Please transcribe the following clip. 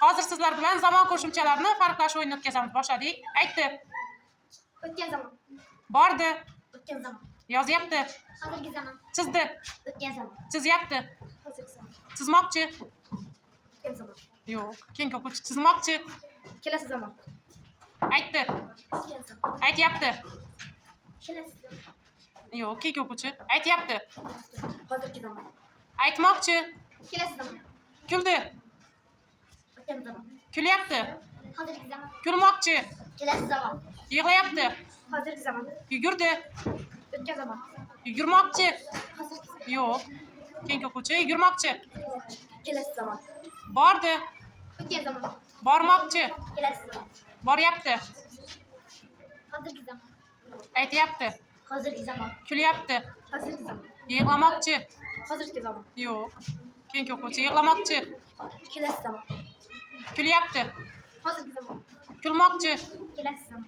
Hozir sizlar bilan zamon qo'shimchalarini farqlash o'yinini o'tkazamiz. Boshladik. Aytdi. O'tgan zaman. Bordi. O'tgan zaman. Yozyapti. Hozirgi zaman. Chizdi. O'tgan zaman. Chizyapti. Hozirgi zaman. Chizmoqchi. O'tgan zaman. Yo'q. Keng o'quvchi chizmoqchi. Kelasi zaman. Aytdi. O'tgan zaman. Aytyapti. Kelasi zaman. Yo'q, keng o'quvchi aytyapti. Hozirgi zaman. Aytmoqchi. Kelasi zaman. Kuldi. O'tgan zaman. Kulyapti. Hozirgi zaman. Kulmoqchi. Kelasi zaman. Yig'layapti. Hozirgi zaman. Yugurdi. O'tgan zaman. Yugurmoqchi. Hozirgi zaman. Yo'q. Keng o'quvchi yugurmoqchi. Kelasi zaman. Bordi. O'tgan zaman. Bormoqchi. Kelasi zaman. Boryapti. Hozirgi zaman. Aytyapti. Hozirgi zaman. Kulyapti. Hozirgi zaman. Yig'lamoqchi. Hozirgi zaman. Yo'q. Keng o'quvchi yig'lamoqchi. Kelasi zaman. Kulyapti. Hozirgi zaman. Kulmoqchi. Kelasi zaman.